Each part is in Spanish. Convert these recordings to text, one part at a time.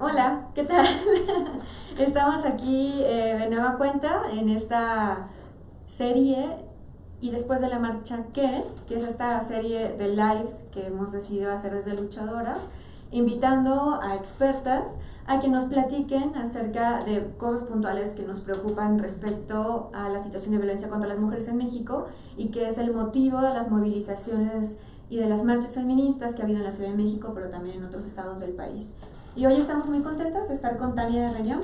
Hola, ¿qué tal? Estamos aquí de nueva cuenta en esta serie y después de la marcha que es esta serie de lives que hemos decidido hacer desde Luchadoras, invitando a expertas a que nos platiquen acerca de cosas puntuales que nos preocupan respecto a la situación de violencia contra las mujeres en México y que es el motivo de las movilizaciones y de las marchas feministas que ha habido en la Ciudad de México, pero también en otros estados del país. Y hoy estamos muy contentas de estar con Tania Reñón.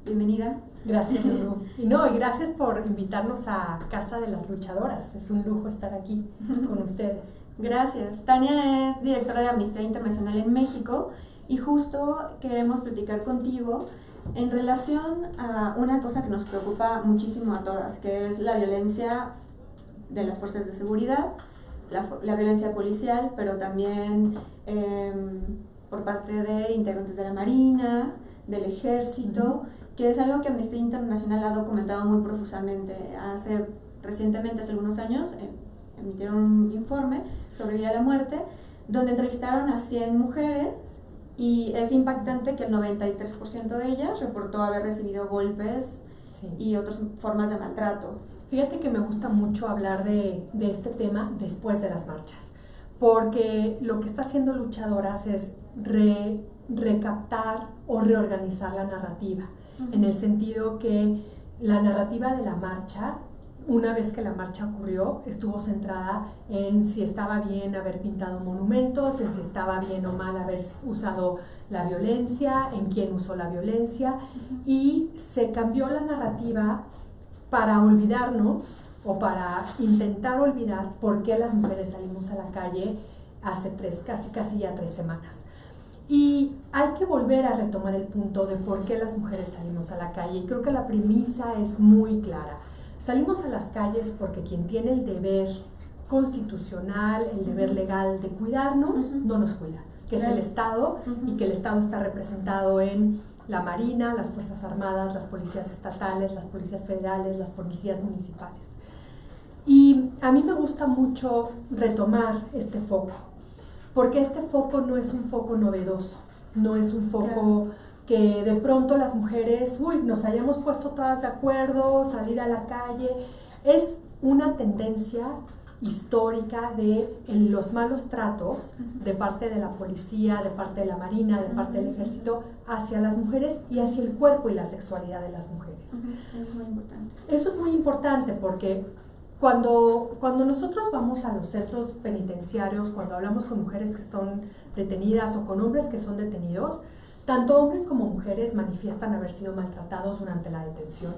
Bienvenida. Gracias, Lulu. Y gracias por invitarnos a Casa de las Luchadoras. Es un lujo estar aquí con ustedes. Gracias. Tania es directora de Amnistía Internacional en México y justo queremos platicar contigo en relación a una cosa que nos preocupa muchísimo a todas, que es la violencia de las fuerzas de seguridad, la violencia policial, pero también por parte de integrantes de la Marina, del Ejército, que es algo que Amnistía Internacional ha documentado muy profusamente. Recientemente, hace algunos años, emitieron un informe sobre vida a la muerte, donde entrevistaron a 100 mujeres y es impactante que el 93% de ellas reportó haber recibido golpes y otras formas de maltrato. Fíjate que me gusta mucho hablar de este tema después de las marchas, porque lo que está haciendo Luchadoras es recaptar o reorganizar la narrativa, en el sentido que la narrativa de la marcha, una vez que la marcha ocurrió, estuvo centrada en si estaba bien haber pintado monumentos, en si estaba bien o mal haber usado la violencia, en quién usó la violencia, y se cambió la narrativa para olvidarnos o para intentar olvidar por qué las mujeres salimos a la calle hace casi ya 3 semanas. Y hay que volver a retomar el punto de por qué las mujeres salimos a la calle, y creo que la premisa es muy clara. Salimos a las calles porque quien tiene el deber constitucional, el deber legal de cuidarnos, no nos cuida, que es el Estado, y que el Estado está representado en la Marina, las Fuerzas Armadas, las policías estatales, las policías federales, las policías municipales. Y a mí me gusta mucho retomar este foco, porque este foco no es un foco novedoso, no es un foco que de pronto las mujeres, nos hayamos puesto todas de acuerdo, salir a la calle. Es una tendencia histórica de los malos tratos de parte de la policía, de parte de la Marina, de parte del Ejército hacia las mujeres y hacia el cuerpo y la sexualidad de las mujeres. Eso es muy importante. Eso es muy importante porque cuando nosotros vamos a los centros penitenciarios, cuando hablamos con mujeres que son detenidas o con hombres que son detenidos, tanto hombres como mujeres manifiestan haber sido maltratados durante la detención.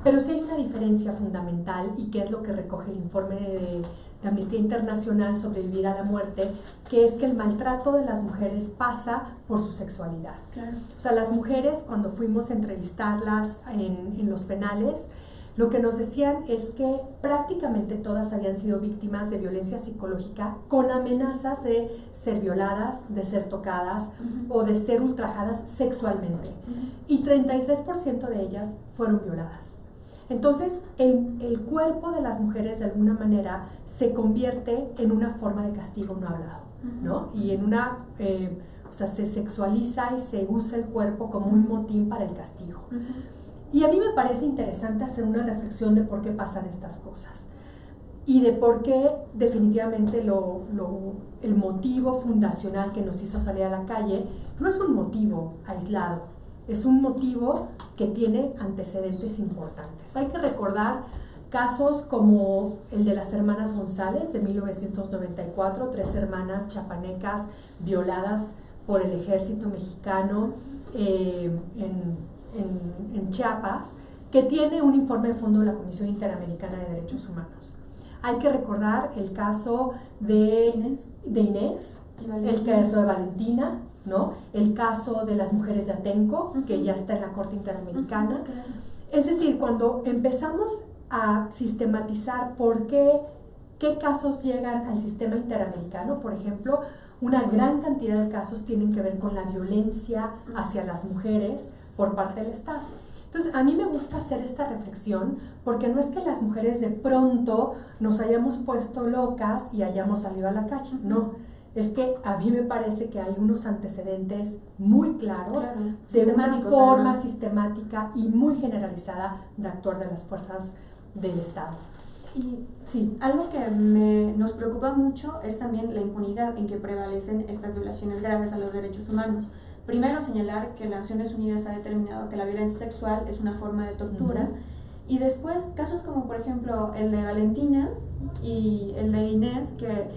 Pero sí hay una diferencia fundamental, y que es lo que recoge el informe de Amnistía Internacional sobre el vida a la muerte, que es que el maltrato de las mujeres pasa por su sexualidad. Claro. O sea, las mujeres, cuando fuimos a entrevistarlas en los penales, lo que nos decían es que prácticamente todas habían sido víctimas de violencia psicológica con amenazas de ser violadas, de ser tocadas o de ser ultrajadas sexualmente. Y 33% de ellas fueron violadas. Entonces, el cuerpo de las mujeres de alguna manera se convierte en una forma de castigo no hablado, ¿no? Y en se sexualiza y se usa el cuerpo como un motín para el castigo. Y a mí me parece interesante hacer una reflexión de por qué pasan estas cosas y de por qué definitivamente el motivo fundacional que nos hizo salir a la calle no es un motivo aislado, es un motivo que tiene antecedentes importantes. Hay que recordar casos como el de las hermanas González de 1994, 3 hermanas chapanecas violadas por el ejército mexicano en Chiapas, que tiene un informe de fondo de la Comisión Interamericana de Derechos Humanos. Hay que recordar el caso de Inés, el caso de Valentina, ¿no? El caso de las mujeres de Atenco, que ya está en la Corte Interamericana. Es decir, cuando empezamos a sistematizar qué casos llegan al sistema interamericano, por ejemplo, una gran cantidad de casos tienen que ver con la violencia hacia las mujeres por parte del Estado. Entonces, a mí me gusta hacer esta reflexión porque no es que las mujeres de pronto nos hayamos puesto locas y hayamos salido a la calle, no. es que a mí me parece que hay unos antecedentes muy claros de una Sistemáticos, forma además. sistemática y muy generalizada de actuar de las fuerzas del Estado. Y Sí. algo que nos preocupa mucho es también la impunidad en que prevalecen estas violaciones graves a los derechos humanos. Primero, señalar que Naciones Unidas ha determinado que la violencia sexual es una forma de tortura, y después casos como por ejemplo el de Valentina y el de Inés, que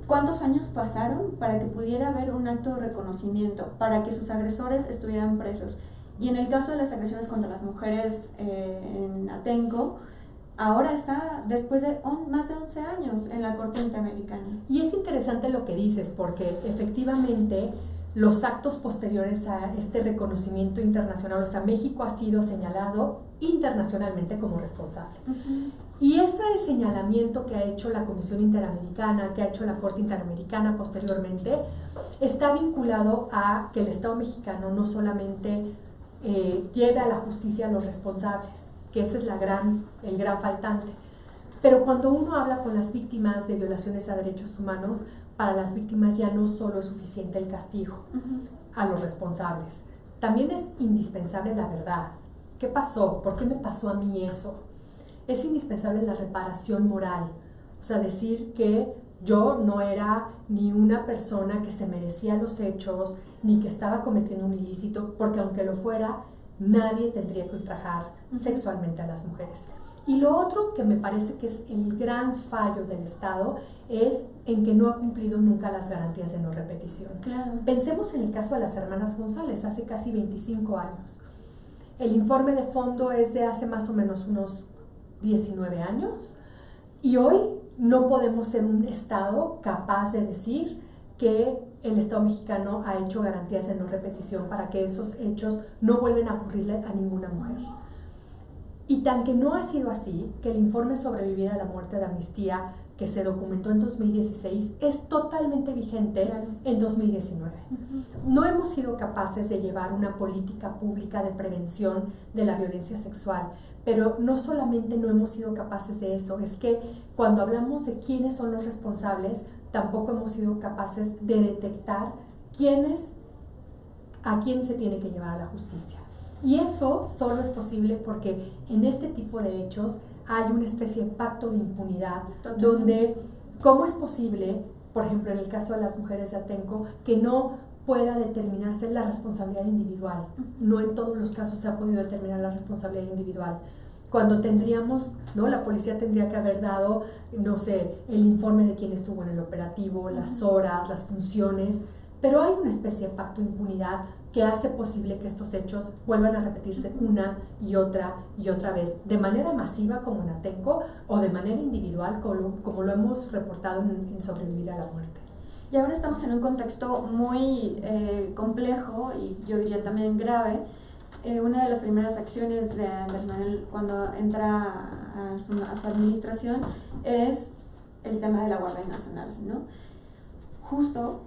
¿cuántos años pasaron para que pudiera haber un acto de reconocimiento, para que sus agresores estuvieran presos? Y en el caso de las agresiones contra las mujeres en Atenco, ahora está después de más de 11 años en la Corte Interamericana. Y es interesante lo que dices, porque efectivamente los actos posteriores a este reconocimiento internacional, o sea, México ha sido señalado internacionalmente como responsable. Y ese señalamiento que ha hecho la Comisión Interamericana, que ha hecho la Corte Interamericana posteriormente, está vinculado a que el Estado mexicano no solamente lleve a la justicia a los responsables, que ese es el gran faltante. Pero cuando uno habla con las víctimas de violaciones a derechos humanos, para las víctimas ya no solo es suficiente el castigo a los responsables, también es indispensable la verdad. ¿Qué pasó? ¿Por qué me pasó a mí eso? Es indispensable la reparación moral, o sea, decir que yo no era ni una persona que se merecía los hechos, ni que estaba cometiendo un ilícito, porque aunque lo fuera, nadie tendría que ultrajar sexualmente a las mujeres. Y lo otro que me parece que es el gran fallo del Estado es en que no ha cumplido nunca las garantías de no repetición. Claro. Pensemos en el caso de las hermanas González, hace casi 25 años. El informe de fondo es de hace más o menos unos 19 años y hoy no podemos ser un Estado capaz de decir que el Estado mexicano ha hecho garantías de no repetición para que esos hechos no vuelvan a ocurrirle a ninguna mujer. Y tan que no ha sido así, que el informe Sobrevivir a la muerte de Amnistía, que se documentó en 2016, es totalmente vigente en 2019. No hemos sido capaces de llevar una política pública de prevención de la violencia sexual, pero no solamente no hemos sido capaces de eso, es que cuando hablamos de quiénes son los responsables, tampoco hemos sido capaces de detectar a quién se tiene que llevar a la justicia. Y eso solo es posible porque en este tipo de hechos hay una especie de pacto de impunidad. Totalmente. Donde, ¿cómo es posible, por ejemplo, en el caso de las mujeres de Atenco, que no pueda determinarse la responsabilidad individual? No en todos los casos se ha podido determinar la responsabilidad individual. Cuando tendríamos, ¿no? La policía tendría que haber dado, no sé, el informe de quién estuvo en el operativo, las horas, las funciones, pero hay una especie de pacto de impunidad que hace posible que estos hechos vuelvan a repetirse una y otra vez, de manera masiva como en Atenco o de manera individual como lo hemos reportado en Sobrevivir a la muerte. Y ahora estamos en un contexto muy complejo y yo diría también grave. Una de las primeras acciones de Andrés Manuel cuando entra a su administración es el tema de la Guardia Nacional, ¿no? Justo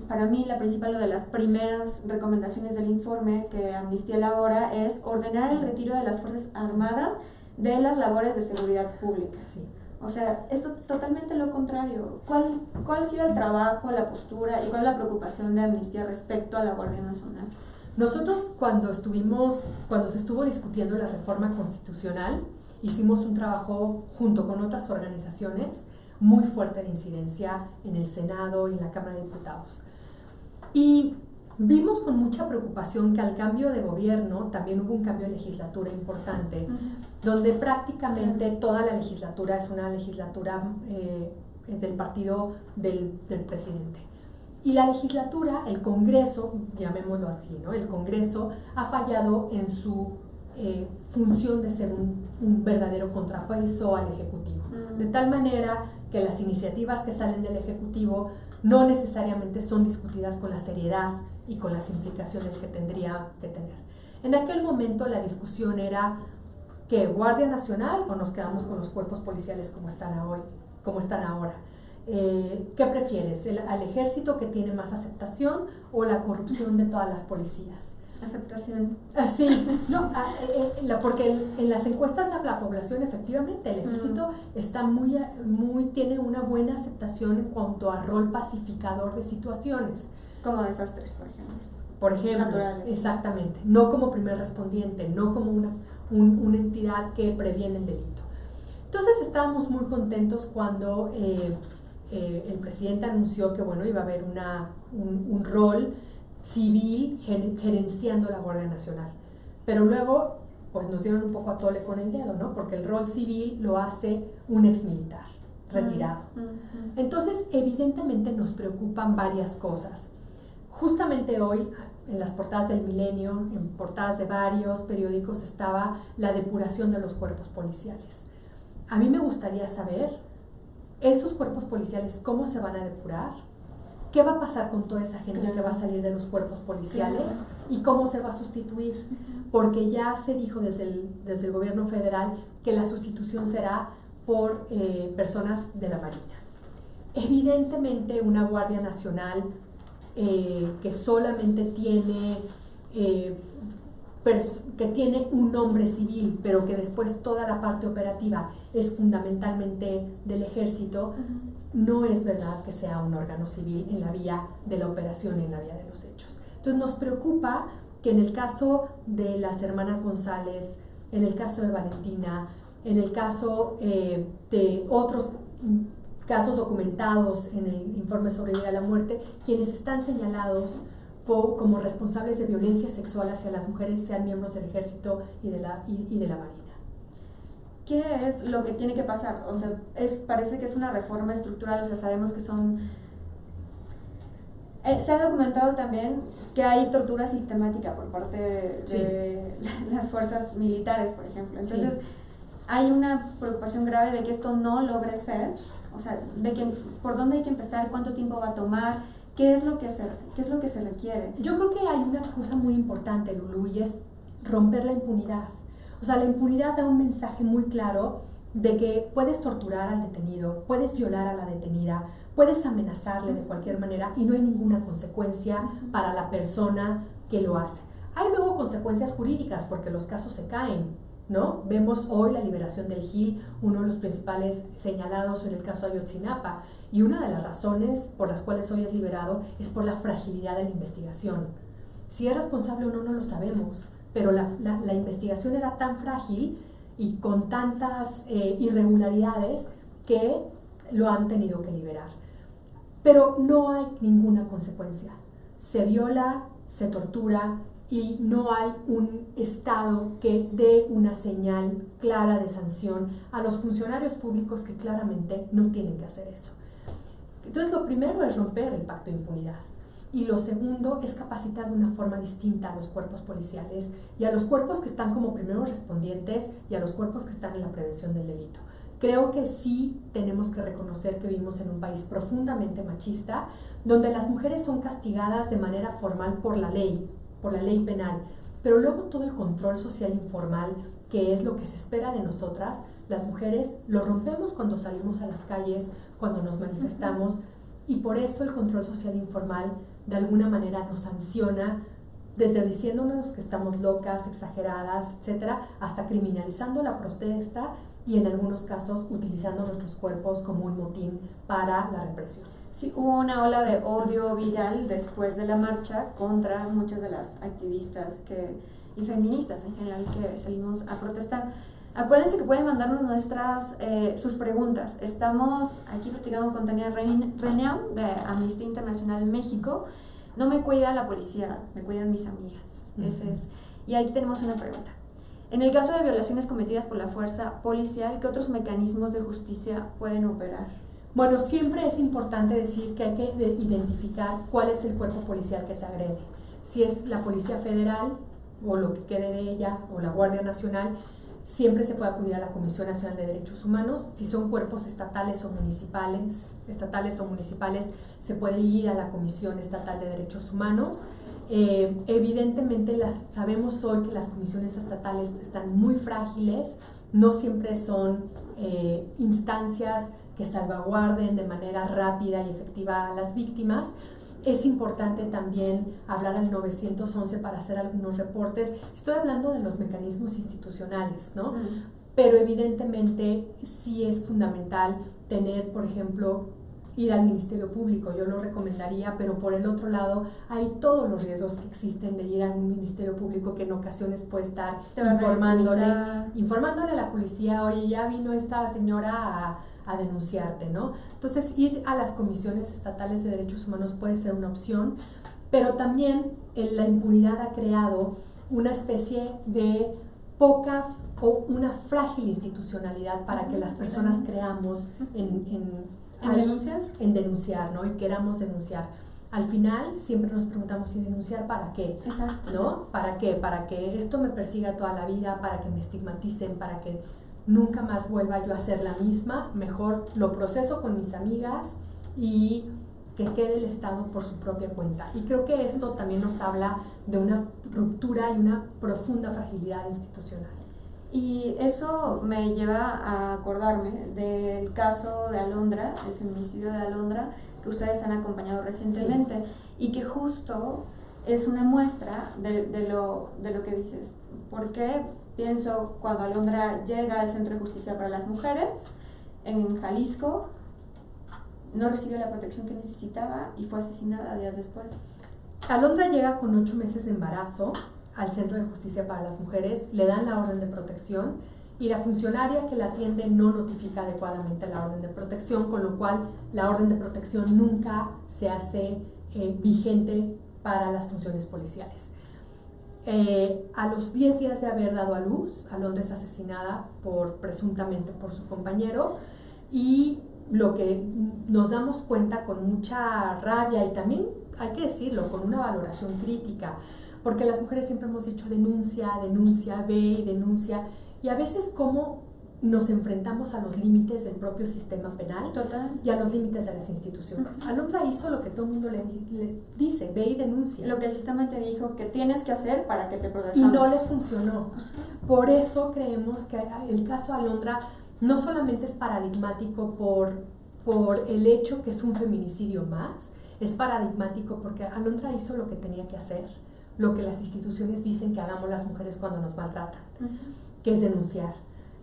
para mí la principal o de las primeras recomendaciones del informe que Amnistía elabora es ordenar el retiro de las Fuerzas Armadas de las labores de seguridad pública. Sí. O sea, esto totalmente lo contrario. ¿Cuál ha sido el trabajo, la postura y cuál es la preocupación de Amnistía respecto a la Guardia Nacional? Nosotros cuando se estuvo discutiendo la reforma constitucional, hicimos un trabajo junto con otras organizaciones muy fuerte de incidencia en el Senado y en la Cámara de Diputados. Y vimos con mucha preocupación que al cambio de gobierno también hubo un cambio de legislatura importante, donde prácticamente toda la legislatura es una legislatura del partido del presidente. Y la legislatura, el Congreso, llamémoslo así, ¿no? El Congreso ha fallado en su función de ser un verdadero contrapeso al Ejecutivo. De tal manera que las iniciativas que salen del Ejecutivo no necesariamente son discutidas con la seriedad y con las implicaciones que tendría que tener. En aquel momento la discusión era que Guardia Nacional o nos quedamos con los cuerpos policiales como están ahora. ¿Qué prefieres? ¿Al ejército que tiene más aceptación o la corrupción de todas las policías? Aceptación. Sí, no, porque en las encuestas a la población, efectivamente, el ejército está tiene una buena aceptación en cuanto a rol pacificador de situaciones. Como desastres, por ejemplo. Por ejemplo, naturales. Exactamente, no como primer respondiente, no como una entidad que previene el delito. Entonces estábamos muy contentos cuando el presidente anunció que bueno, iba a haber un rol civil gerenciando la Guardia Nacional. Pero luego pues nos dieron un poco a tole con el dedo, ¿no? Porque el rol civil lo hace un exmilitar retirado. Entonces, evidentemente nos preocupan varias cosas. Justamente hoy, en las portadas del Milenio, en portadas de varios periódicos, estaba la depuración de los cuerpos policiales. A mí me gustaría saber, esos cuerpos policiales, ¿cómo se van a depurar? ¿Qué va a pasar con toda esa gente que va a salir de los cuerpos policiales? ¿Y cómo se va a sustituir? Porque ya se dijo desde el gobierno federal que la sustitución será por personas de la Marina. Evidentemente, una Guardia Nacional que solamente tiene un nombre civil, pero que después toda la parte operativa es fundamentalmente del ejército, no es verdad que sea un órgano civil en la vía de la operación y en la vía de los hechos. Entonces nos preocupa que en el caso de las hermanas González, en el caso de Valentina, en el caso de otros casos documentados en el informe sobre vida a la muerte, quienes están señalados como responsables de violencia sexual hacia las mujeres sean miembros del ejército y de la Marina. ¿Qué es lo que tiene que pasar? O sea, parece que es una reforma estructural, o sea, sabemos que son... se ha documentado también que hay tortura sistemática por parte de las fuerzas militares, por ejemplo. Entonces, hay una preocupación grave de que esto no logre ser, o sea, de que por dónde hay que empezar, cuánto tiempo va a tomar, qué es lo que se requiere. Yo creo que hay una cosa muy importante, Lulu, y es romper la impunidad. O sea, la impunidad da un mensaje muy claro de que puedes torturar al detenido, puedes violar a la detenida, puedes amenazarle de cualquier manera y no hay ninguna consecuencia para la persona que lo hace. Hay luego consecuencias jurídicas porque los casos se caen, ¿no? Vemos hoy la liberación del Gil, uno de los principales señalados en el caso de Ayotzinapa, y una de las razones por las cuales hoy es liberado es por la fragilidad de la investigación. Si es responsable o no, no lo sabemos, pero la investigación era tan frágil y con tantas irregularidades que lo han tenido que liberar. Pero no hay ninguna consecuencia. Se viola, se tortura y no hay un Estado que dé una señal clara de sanción a los funcionarios públicos que claramente no tienen que hacer eso. Entonces, lo primero es romper el pacto de impunidad. Y lo segundo es capacitar de una forma distinta a los cuerpos policiales y a los cuerpos que están como primeros respondientes y a los cuerpos que están en la prevención del delito. Creo que sí tenemos que reconocer que vivimos en un país profundamente machista, donde las mujeres son castigadas de manera formal por la ley penal, pero luego todo el control social informal, que es lo que se espera de nosotras, las mujeres lo rompemos cuando salimos a las calles, cuando nos manifestamos, y por eso el control social informal de alguna manera nos sanciona, desde diciéndonos que estamos locas, exageradas, etcétera, hasta criminalizando la protesta y en algunos casos utilizando nuestros cuerpos como un motín para la represión. Sí, hubo una ola de odio viral después de la marcha contra muchas de las activistas y feministas en general que salimos a protestar. Acuérdense que pueden mandarnos sus preguntas. Estamos aquí platicando con Tania Reneau de Amnistía Internacional México. No me cuida la policía, me cuidan mis amigas. Ese es. Y aquí tenemos una pregunta. En el caso de violaciones cometidas por la fuerza policial, ¿qué otros mecanismos de justicia pueden operar? Bueno, siempre es importante decir que hay que identificar cuál es el cuerpo policial que te agrede. Si es la Policía Federal o lo que quede de ella o la Guardia Nacional, siempre se puede acudir a la Comisión Nacional de Derechos Humanos. Si son cuerpos estatales o municipales, se puede ir a la Comisión Estatal de Derechos Humanos. Evidentemente sabemos hoy que las comisiones estatales están muy frágiles, no siempre son instancias que salvaguarden de manera rápida y efectiva a las víctimas, Es importante también hablar al 911 para hacer algunos reportes. Estoy hablando de los mecanismos institucionales, ¿no? Pero evidentemente sí es fundamental tener, por ejemplo, ir al Ministerio Público, yo lo recomendaría, pero por el otro lado hay todos los riesgos que existen de ir a un Ministerio Público que en ocasiones puede estar informándole a la policía, oye, ya vino esta señora a denunciarte, ¿no? Entonces ir a las comisiones estatales de derechos humanos puede ser una opción, pero también la impunidad ha creado una especie de poca o una frágil institucionalidad para que las personas creamos en denunciar, ¿no? Y queramos denunciar. Al final siempre nos preguntamos, ¿y denunciar para qué? Exacto. ¿No? ¿Para qué? Para que esto me persiga toda la vida, para que me estigmaticen, para que nunca más vuelva yo a ser la misma. Mejor lo proceso con mis amigas y que quede el Estado por su propia cuenta. Y creo que esto también nos habla de una ruptura y una profunda fragilidad institucional. Y eso me lleva a acordarme del caso de Alondra, el feminicidio de Alondra, que ustedes han acompañado recientemente, sí. Y que justo es una muestra de lo que dices. Porque pienso, cuando Alondra llega al Centro de Justicia para las Mujeres, en Jalisco, no recibió la protección que necesitaba y fue asesinada días después. Alondra llega con 8 meses de embarazo al Centro de Justicia para las Mujeres, le dan la orden de protección y la funcionaria que la atiende no notifica adecuadamente la orden de protección, con lo cual la orden de protección nunca se hace vigente para las funciones policiales. A los 10 días de haber dado a luz, Alondra es asesinada presuntamente por su compañero, y lo que nos damos cuenta con mucha rabia y también, hay que decirlo, con una valoración crítica, porque las mujeres siempre hemos dicho denuncia, denuncia, ve y denuncia, y a veces cómo nos enfrentamos a los límites del propio sistema penal. Total. Y a los límites de las instituciones. Alondra hizo lo que todo el mundo le dice, ve y denuncia. Lo que el sistema te dijo que tienes que hacer para que te protejamos. Y no le funcionó. Por eso creemos que el caso Alondra no solamente es paradigmático por el hecho que es un feminicidio más, es paradigmático porque Alondra hizo lo que tenía que hacer, lo que las instituciones dicen que hagamos las mujeres cuando nos maltratan, que es denunciar.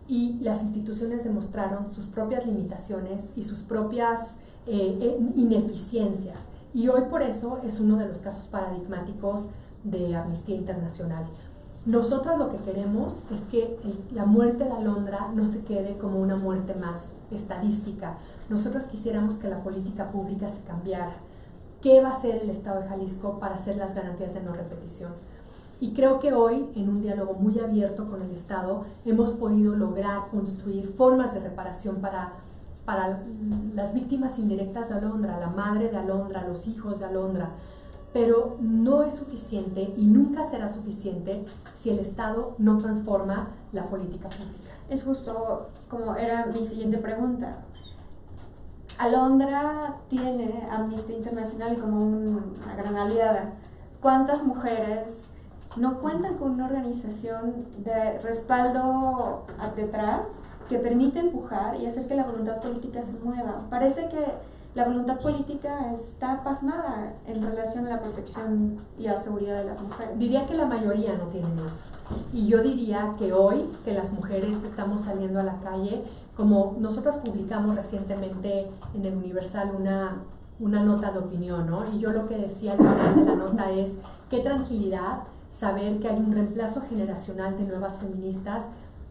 Y las instituciones demostraron sus propias limitaciones y sus propias ineficiencias. Y hoy por eso es uno de los casos paradigmáticos de Amnistía Internacional. Nosotras lo que queremos es que la muerte de Alondra no se quede como una muerte más estadística. Nosotras quisiéramos que la política pública se cambiara. ¿Qué va a hacer el Estado de Jalisco para hacer las garantías de no repetición? Y creo que hoy, en un diálogo muy abierto con el Estado, hemos podido lograr construir formas de reparación para las víctimas indirectas de Alondra, la madre de Alondra, los hijos de Alondra. Pero no es suficiente y nunca será suficiente si el Estado no transforma la política pública. Es justo como era mi siguiente pregunta. Alondra tiene Amnistía Internacional como una gran aliada. ¿Cuántas mujeres no cuentan con una organización de respaldo detrás que permite empujar y hacer que la voluntad política se mueva? Parece que la voluntad política está pasmada en relación a la protección y a la seguridad de las mujeres. Diría que la mayoría no tienen eso. Y yo diría que hoy, que las mujeres estamos saliendo a la calle, como nosotras publicamos recientemente en el Universal una nota de opinión, ¿no? Y yo lo que decía al final de la nota es: qué tranquilidad saber que hay un reemplazo generacional de nuevas feministas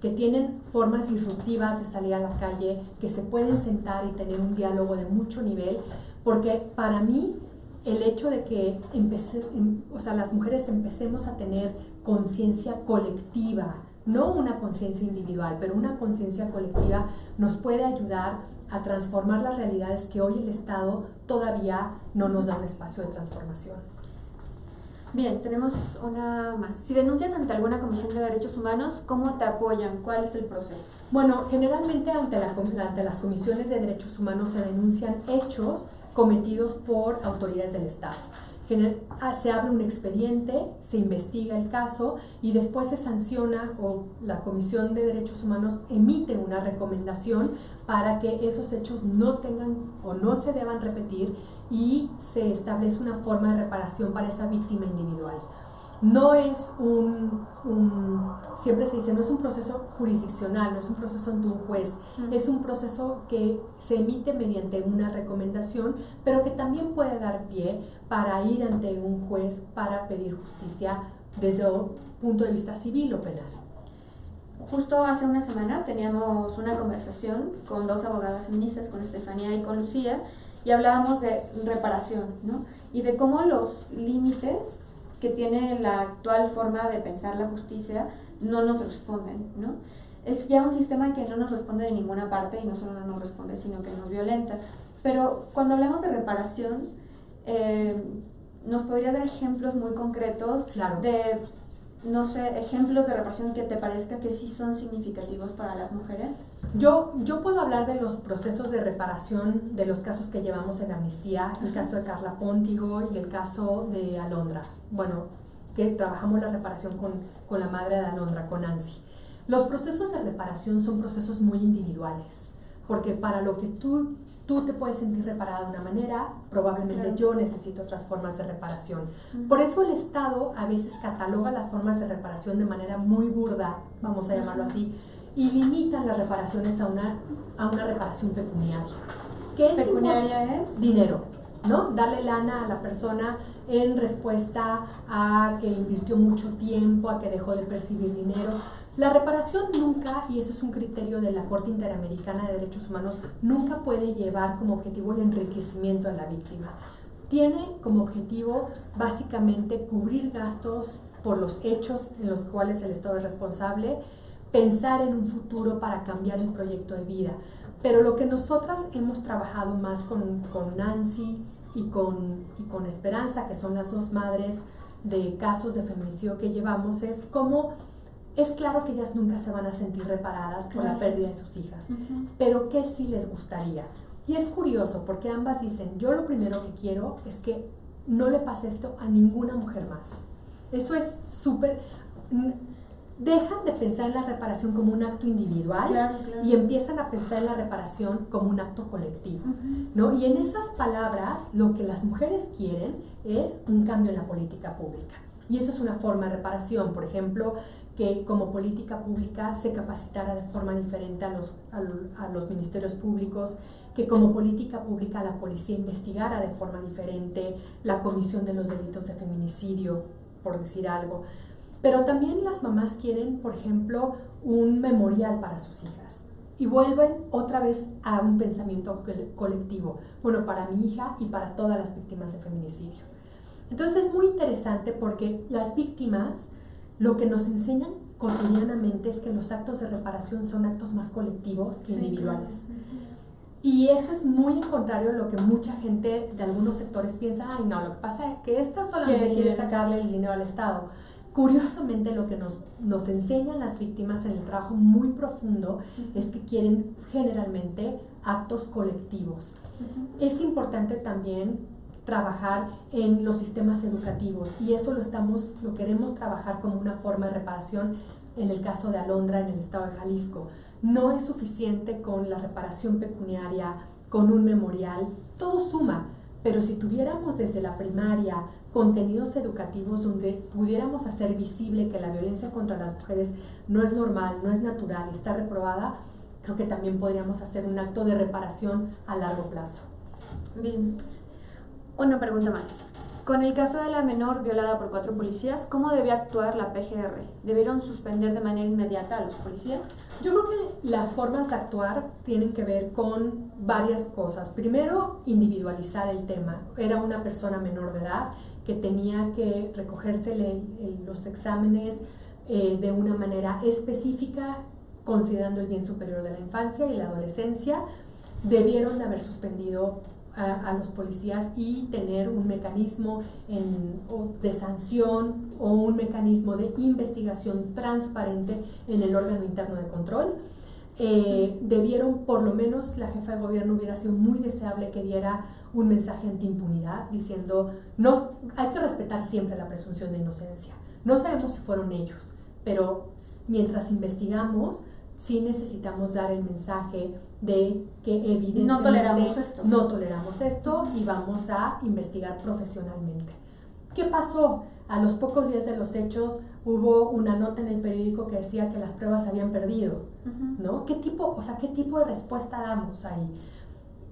que tienen formas disruptivas de salir a la calle, que se pueden sentar y tener un diálogo de mucho nivel, porque para mí el hecho de que las mujeres empecemos a tener conciencia colectiva, no una conciencia individual, pero una conciencia colectiva, nos puede ayudar a transformar las realidades que hoy el Estado todavía no nos da un espacio de transformación. Bien, tenemos una más. Si denuncias ante alguna comisión de derechos humanos, ¿cómo te apoyan? ¿Cuál es el proceso? Bueno, generalmente ante las comisiones de derechos humanos se denuncian hechos cometidos por autoridades del Estado. se abre un expediente, se investiga el caso y después se sanciona o la Comisión de Derechos Humanos emite una recomendación para que esos hechos no tengan o no se deban repetir y se establece una forma de reparación para esa víctima individual. No es siempre se dice, no es un proceso jurisdiccional, no es un proceso ante un juez, es un proceso que se emite mediante una recomendación, pero que también puede dar pie para ir ante un juez para pedir justicia desde un punto de vista civil o penal. Justo hace una semana teníamos una conversación con dos abogadas feministas, con Estefanía y con Lucía, y hablábamos de reparación, ¿no? Y de cómo los límites que tiene la actual forma de pensar la justicia no nos responden, ¿no? Es ya un sistema que no nos responde de ninguna parte y no solo no nos responde, sino que nos violenta. Pero cuando hablamos de reparación, ¿nos podría dar ejemplos muy concretos de, no sé, ejemplos de reparación que te parezca que sí son significativos para las mujeres? Yo puedo hablar de los procesos de reparación de los casos que llevamos en Amnistía, el caso de Carla Póntigo y el caso de Alondra. Bueno, que trabajamos la reparación con la madre de Alondra, con Nancy. Los procesos de reparación son procesos muy individuales, porque para lo que tú te puedes sentir reparada de una manera, probablemente yo necesito otras formas de reparación. Por eso el Estado a veces cataloga las formas de reparación de manera muy burda, vamos a llamarlo así, y limitan las reparaciones a una reparación pecuniaria. ¿Qué es pecuniaria? Es dinero, ¿no? Darle lana a la persona en respuesta a que invirtió mucho tiempo, a que dejó de percibir dinero. La reparación nunca, y ese es un criterio de la Corte Interamericana de Derechos Humanos, nunca puede llevar como objetivo el enriquecimiento de la víctima. Tiene como objetivo básicamente cubrir gastos por los hechos en los cuales el Estado es responsable, pensar en un futuro para cambiar el proyecto de vida. Pero lo que nosotras hemos trabajado más con Nancy y con Esperanza, que son las dos madres de casos de feminicidio que llevamos, es cómo es claro que ellas nunca se van a sentir reparadas por la pérdida de sus hijas, pero ¿qué sí les gustaría? Y es curioso porque ambas dicen, yo lo primero que quiero es que no le pase esto a ninguna mujer más. Eso es súper... Dejan de pensar en la reparación como un acto individual y empiezan a pensar en la reparación como un acto colectivo, ¿no? Y en esas palabras, lo que las mujeres quieren es un cambio en la política pública. Y eso es una forma de reparación, por ejemplo, que como política pública se capacitara de forma diferente a los ministerios públicos, que como política pública la policía investigara de forma diferente la comisión de los delitos de feminicidio, por decir algo. Pero también las mamás quieren, por ejemplo, un memorial para sus hijas. Y vuelven otra vez a un pensamiento colectivo. Bueno, para mi hija y para todas las víctimas de feminicidio. Entonces es muy interesante porque las víctimas lo que nos enseñan cotidianamente es que los actos de reparación son actos más colectivos que individuales. Y eso es muy en contrario a lo que mucha gente de algunos sectores piensa, ay no, lo que pasa es que esta solamente quiere sacarle el dinero al Estado. Curiosamente lo que nos enseñan las víctimas en el trabajo muy profundo es que quieren generalmente actos colectivos. Es importante también trabajar en los sistemas educativos y eso lo queremos trabajar como una forma de reparación en el caso de Alondra en el estado de Jalisco. No es suficiente con la reparación pecuniaria, con un memorial, todo suma, pero si tuviéramos desde la primaria contenidos educativos donde pudiéramos hacer visible que la violencia contra las mujeres no es normal, no es natural, está reprobada, creo que también podríamos hacer un acto de reparación a largo plazo. Bien. Una pregunta más. Con el caso de la menor violada por 4 policías, ¿cómo debe actuar la PGR? ¿Debieron suspender de manera inmediata a los policías? Yo creo que las formas de actuar tienen que ver con varias cosas. Primero, individualizar el tema. Era una persona menor de edad que tenía que recogerse los exámenes de una manera específica, considerando el bien superior de la infancia y la adolescencia. Debieron de haber suspendido a los policías y tener un mecanismo de sanción o un mecanismo de investigación transparente en el órgano interno de control. debieron, por lo menos la jefa de gobierno hubiera sido muy deseable que diera un mensaje antiimpunidad diciendo, hay que respetar siempre la presunción de inocencia. No sabemos si fueron ellos, pero mientras investigamos, sí necesitamos dar el mensaje de que evidentemente no toleramos esto y vamos a investigar profesionalmente. ¿Qué pasó? A los pocos días de los hechos hubo una nota en el periódico que decía que las pruebas se habían perdido, ¿no? ¿Qué tipo de respuesta damos ahí?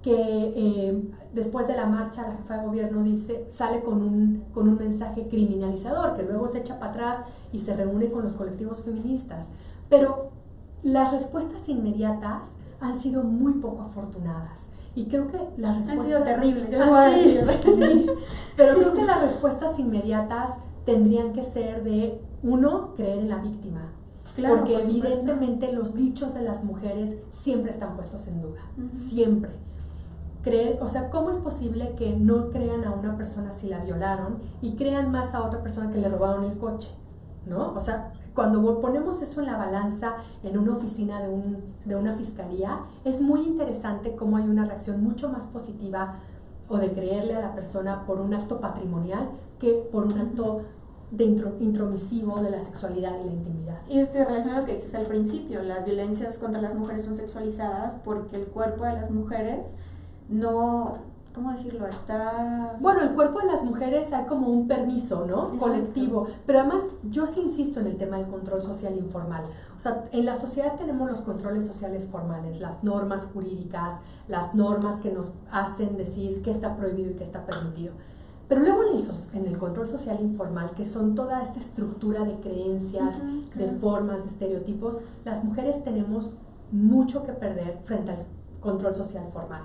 Que después de la marcha la jefa de gobierno sale con un mensaje criminalizador, que luego se echa para atrás y se reúne con los colectivos feministas. Pero las respuestas inmediatas han sido muy poco afortunadas. Y creo que las respuestas... Han sido terribles, yo les voy a decir. Sí, pero creo que las respuestas inmediatas tendrían que ser de, uno, creer en la víctima. Claro, porque evidentemente los dichos de las mujeres siempre están puestos en duda, siempre. Creer, o sea, ¿cómo es posible que no crean a una persona si la violaron y crean más a otra persona que le robaron el coche? ¿No? O sea, cuando ponemos eso en la balanza en una oficina de una fiscalía, es muy interesante cómo hay una reacción mucho más positiva o de creerle a la persona por un acto patrimonial que por un acto de intromisivo de la sexualidad y la intimidad. Y esto relaciona a lo que dices al principio, las violencias contra las mujeres son sexualizadas porque el cuerpo de las mujeres no, ¿cómo decirlo? Bueno, el cuerpo de las mujeres hay como un permiso, ¿no? Exacto. Colectivo, pero además yo sí insisto en el tema del control social informal. O sea, en la sociedad tenemos los controles sociales formales, las normas jurídicas, las normas que nos hacen decir qué está prohibido y qué está permitido. Pero luego en el control social informal, que son toda esta estructura de creencias, de formas, de estereotipos, las mujeres tenemos mucho que perder frente al control social formal.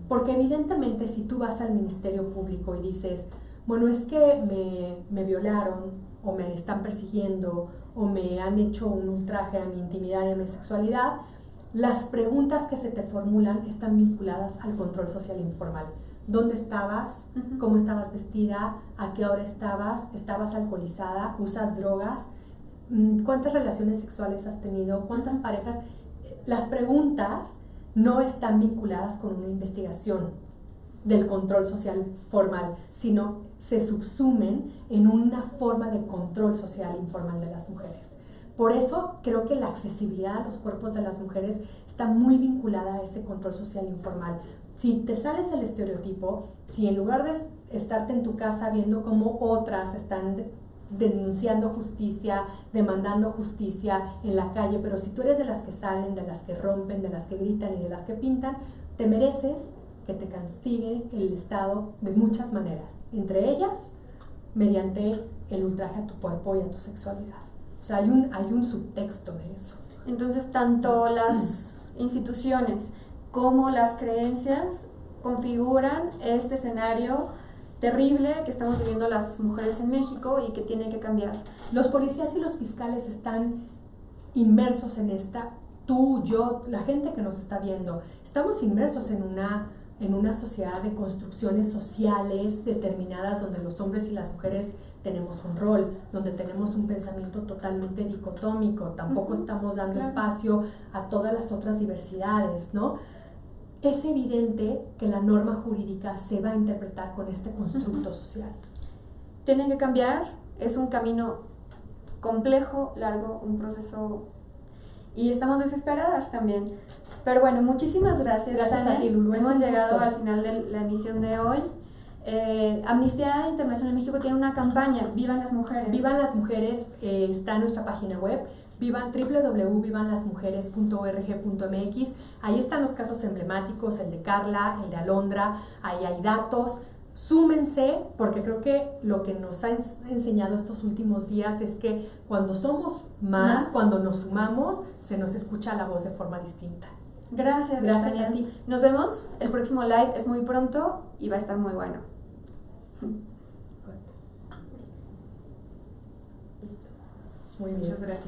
Porque evidentemente si tú vas al Ministerio Público y dices, bueno, es que me violaron, o me están persiguiendo, o me han hecho un ultraje a mi intimidad y a mi sexualidad, las preguntas que se te formulan están vinculadas al control social informal. ¿Dónde estabas? ¿Cómo estabas vestida? ¿A qué hora estabas? ¿Estabas alcoholizada? ¿Usas drogas? ¿Cuántas relaciones sexuales has tenido? ¿Cuántas parejas? Las preguntas no están vinculadas con una investigación del control social formal, sino se subsumen en una forma de control social informal de las mujeres. Por eso creo que la accesibilidad a los cuerpos de las mujeres está muy vinculada a ese control social informal. Si te sales del estereotipo, si en lugar de estarte en tu casa viendo cómo otras están denunciando justicia, demandando justicia en la calle, pero si tú eres de las que salen, de las que rompen, de las que gritan y de las que pintan, te mereces que te castigue el Estado de muchas maneras, entre ellas mediante el ultraje a tu cuerpo y a tu sexualidad. O sea, hay un subtexto de eso. Entonces, tanto las instituciones como las creencias configuran este escenario terrible que estamos viviendo las mujeres en México y que tiene que cambiar. Los policías y los fiscales están inmersos en esta, tú, yo, la gente que nos está viendo, estamos inmersos en una sociedad de construcciones sociales determinadas donde los hombres y las mujeres tenemos un rol, donde tenemos un pensamiento totalmente dicotómico, tampoco estamos dando espacio a todas las otras diversidades, ¿no? Es evidente que la norma jurídica se va a interpretar con este constructo social. Tiene que cambiar, es un camino complejo, largo, un proceso, y estamos desesperadas también. Pero bueno, muchísimas gracias. Gracias a ti, Lulu. Hemos llegado al final de la emisión de hoy. Amnistía Internacional México tiene una campaña, Vivan las Mujeres. Vivan las Mujeres, está en nuestra página web, www.vivanlasmujeres.org.mx. Ahí están los casos emblemáticos, el de Carla, el de Alondra, ahí hay datos. Súmense, porque creo que lo que nos ha enseñado estos últimos días es que cuando somos más, cuando nos sumamos, se nos escucha la voz de forma distinta. Gracias a ti. Nos vemos, el próximo live es muy pronto y va a estar muy bueno. Muy bien. Muchas gracias.